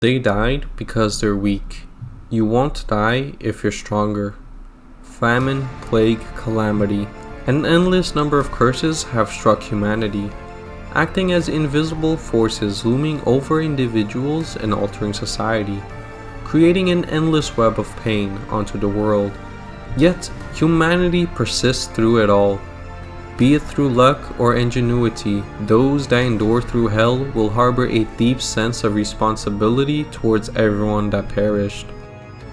They died because they're weak. You won't die if you're stronger. Famine, plague, calamity, an endless number of curses have struck humanity, acting as invisible forces looming over individuals and altering society, creating an endless web of pain onto the world. Yet, humanity persists through it all. Be it through luck or ingenuity, those that endure through hell will harbor a deep sense of responsibility towards everyone that perished.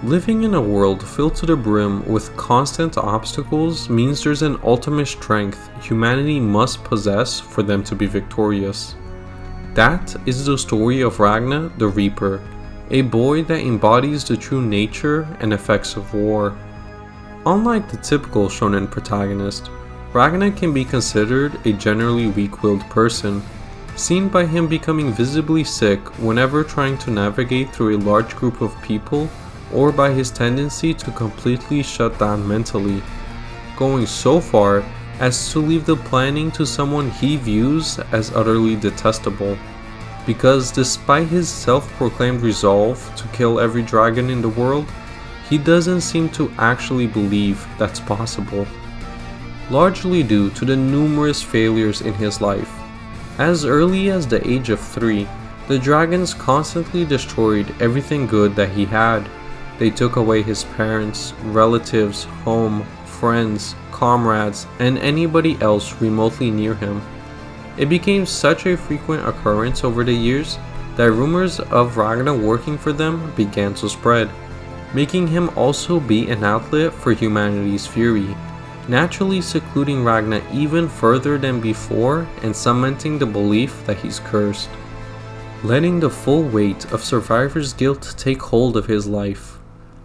Living in a world filled to the brim with constant obstacles means there's an ultimate strength humanity must possess for them to be victorious. That is the story of Ragna the Reaper, a boy that embodies the true nature and effects of war. Unlike the typical shonen protagonist, Ragna can be considered a generally weak-willed person, seen by him becoming visibly sick whenever trying to navigate through a large group of people, or by his tendency to completely shut down mentally, going so far as to leave the planning to someone he views as utterly detestable. Because despite his self-proclaimed resolve to kill every dragon in the world, he doesn't seem to actually believe that's possible. Largely due to the numerous failures in his life. As early as the age of 3, the dragons constantly destroyed everything good that he had. They took away his parents, relatives, home, friends, comrades, and anybody else remotely near him. It became such a frequent occurrence over the years that rumors of Ragna working for them began to spread, making him also be an outlet for humanity's fury, naturally secluding Ragna even further than before and cementing the belief that he's cursed, letting the full weight of survivor's guilt take hold of his life,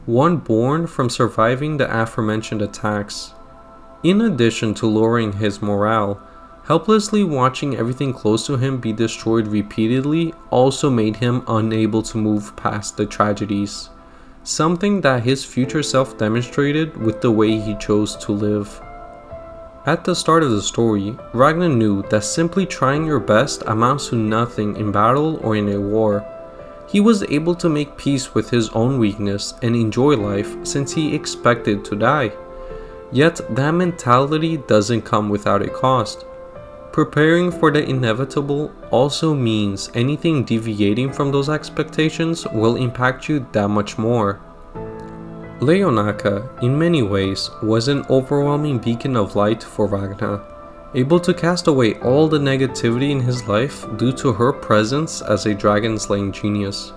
one born from surviving the aforementioned attacks. In addition to lowering his morale, helplessly watching everything close to him be destroyed repeatedly also made him unable to move past the tragedies. Something that his future self demonstrated with the way he chose to live. At the start of the story, Ragna knew that simply trying your best amounts to nothing in battle or in a war. He was able to make peace with his own weakness and enjoy life since he expected to die. Yet that mentality doesn't come without a cost. Preparing for the inevitable also means anything deviating from those expectations will impact you that much more. Leonaka, in many ways, was an overwhelming beacon of light for Ragna, able to cast away all the negativity in his life due to her presence as a dragon-slaying genius.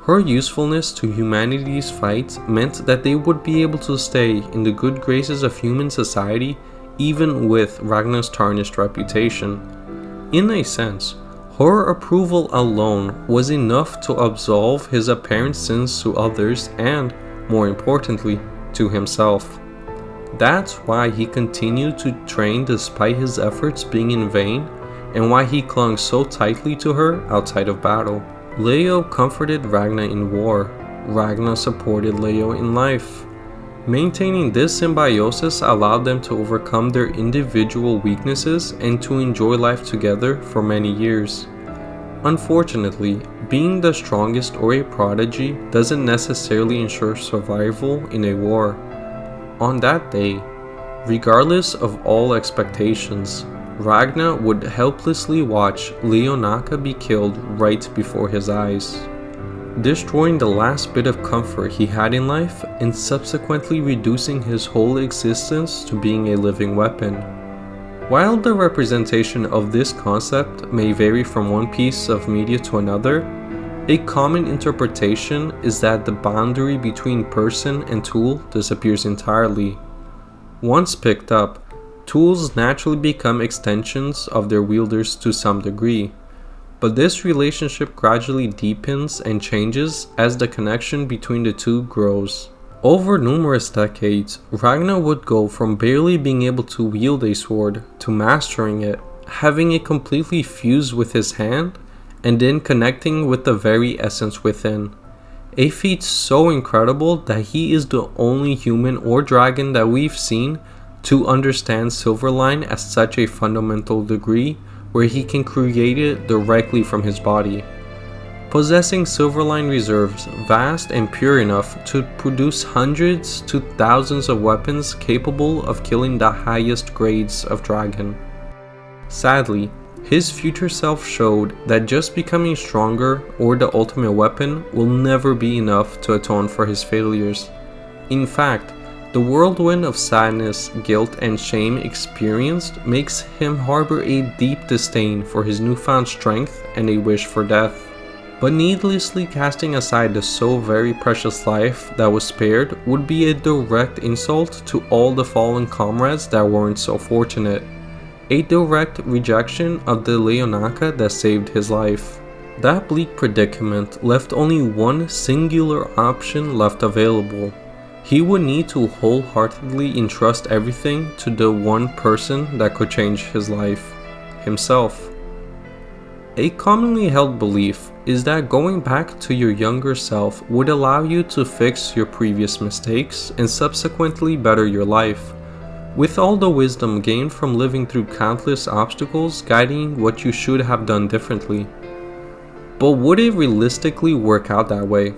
Her usefulness to humanity's fight meant that they would be able to stay in the good graces of human society even with Ragna's tarnished reputation. In a sense, her approval alone was enough to absolve his apparent sins to others and, more importantly, to himself. That's why he continued to train despite his efforts being in vain, and why he clung so tightly to her outside of battle. Leo comforted Ragna in war. Ragna supported Leo in life. Maintaining this symbiosis allowed them to overcome their individual weaknesses and to enjoy life together for many years. Unfortunately, being the strongest or a prodigy doesn't necessarily ensure survival in a war. On that day, regardless of all expectations, Ragna would helplessly watch Leonaka be killed right before his eyes, destroying the last bit of comfort he had in life and subsequently reducing his whole existence to being a living weapon. While the representation of this concept may vary from one piece of media to another, a common interpretation is that the boundary between person and tool disappears entirely. Once picked up, tools naturally become extensions of their wielders to some degree. But this relationship gradually deepens and changes as the connection between the two grows. Over numerous decades, Ragna would go from barely being able to wield a sword to mastering it, having it completely fuse with his hand, and then connecting with the very essence within. A feat so incredible that he is the only human or dragon that we've seen to understand Silverline at such a fundamental degree, where he can create it directly from his body. possessing silverline reserves vast and pure enough to produce hundreds to thousands of weapons capable of killing the highest grades of dragon. Sadly, his future self showed that just becoming stronger or the ultimate weapon will never be enough to atone for his failures. In fact, the whirlwind of sadness, guilt, and shame experienced makes him harbor a deep disdain for his newfound strength and a wish for death. But needlessly casting aside the so very precious life that was spared would be a direct insult to all the fallen comrades that weren't so fortunate. A direct rejection of the Leonaka that saved his life. That bleak predicament left only one singular option left available. He would need to wholeheartedly entrust everything to the one person that could change his life, himself. A commonly held belief is that going back to your younger self would allow you to fix your previous mistakes and subsequently better your life, with all the wisdom gained from living through countless obstacles guiding what you should have done differently. But would it realistically work out that way?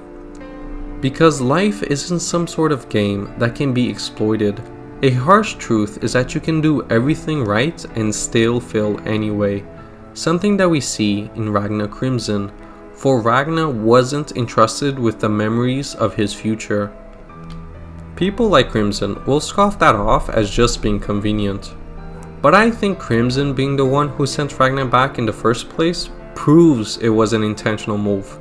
Because life isn't some sort of game that can be exploited. A harsh truth is that you can do everything right and still fail anyway, something that we see in Ragna Crimson, for Ragna wasn't entrusted with the memories of his future. People like Crimson will scoff that off as just being convenient. But I think Crimson being the one who sent Ragna back in the first place proves it was an intentional move.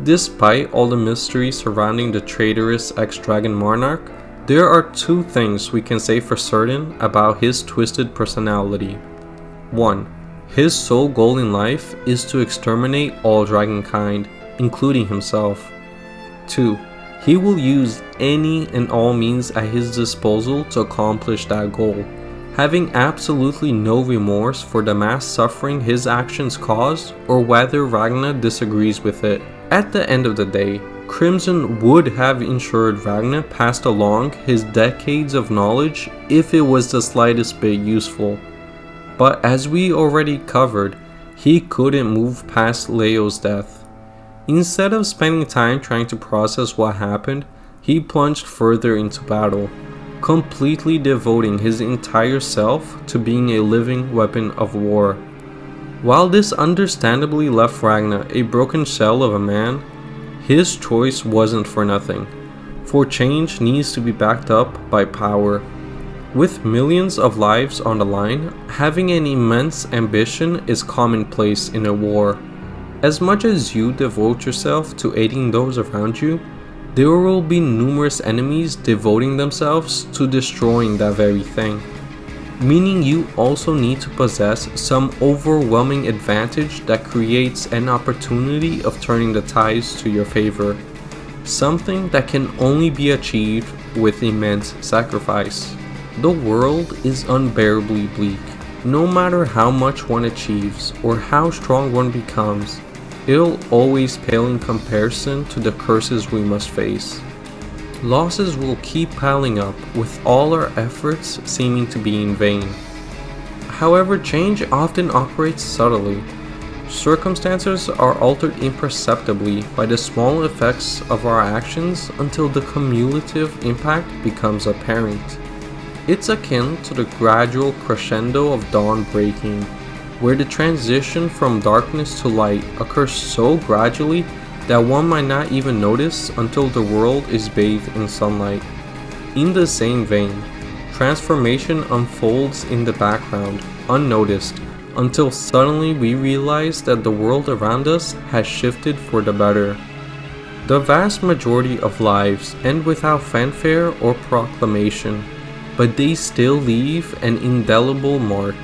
Despite all the mystery surrounding the traitorous ex-Dragon Monarch, there are two things we can say for certain about his twisted personality. 1. His sole goal in life is to exterminate all dragonkind, including himself. 2. He will use any and all means at his disposal to accomplish that goal, having absolutely no remorse for the mass suffering his actions caused or whether Ragna disagrees with it. At the end of the day, Crimson would have ensured Ragna passed along his decades of knowledge if it was the slightest bit useful. But as we already covered, he couldn't move past Leo's death. Instead of spending time trying to process what happened, he plunged further into battle, completely devoting his entire self to being a living weapon of war. While this understandably left Ragna a broken shell of a man, his choice wasn't for nothing, for change needs to be backed up by power. With millions of lives on the line, having an immense ambition is commonplace in a war. As much as you devote yourself to aiding those around you, there will be numerous enemies devoting themselves to destroying that very thing. Meaning you also need to possess some overwhelming advantage that creates an opportunity of turning the tides to your favor. Something that can only be achieved with immense sacrifice. The world is unbearably bleak. No matter how much one achieves or how strong one becomes, it'll always pale in comparison to the curses we must face. Losses will keep piling up with all our efforts seeming to be in vain. However, change often operates subtly. Circumstances are altered imperceptibly by the small effects of our actions until the cumulative impact becomes apparent. It's akin to the gradual crescendo of dawn breaking, where the transition from darkness to light occurs so gradually that one might not even notice until the world is bathed in sunlight. In the same vein, transformation unfolds in the background, unnoticed, until suddenly we realize that the world around us has shifted for the better. The vast majority of lives end without fanfare or proclamation, but they still leave an indelible mark.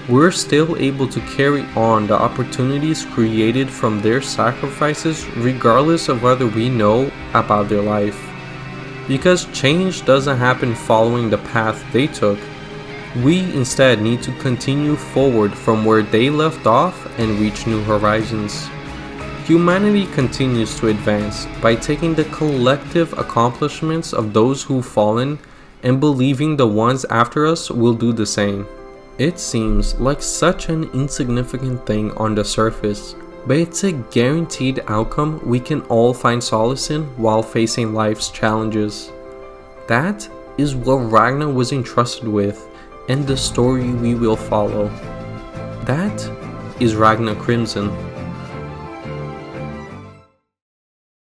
We're still able to carry on the opportunities created from their sacrifices regardless of whether we know about their life. Because change doesn't happen following the path they took. We instead need to continue forward from where they left off and reach new horizons. Humanity continues to advance by taking the collective accomplishments of those who've fallen and believing the ones after us will do the same. It seems like such an insignificant thing on the surface, but it's a guaranteed outcome we can all find solace in while facing life's challenges. That is what Ragna was entrusted with, and the story we will follow. That is Ragna Crimson.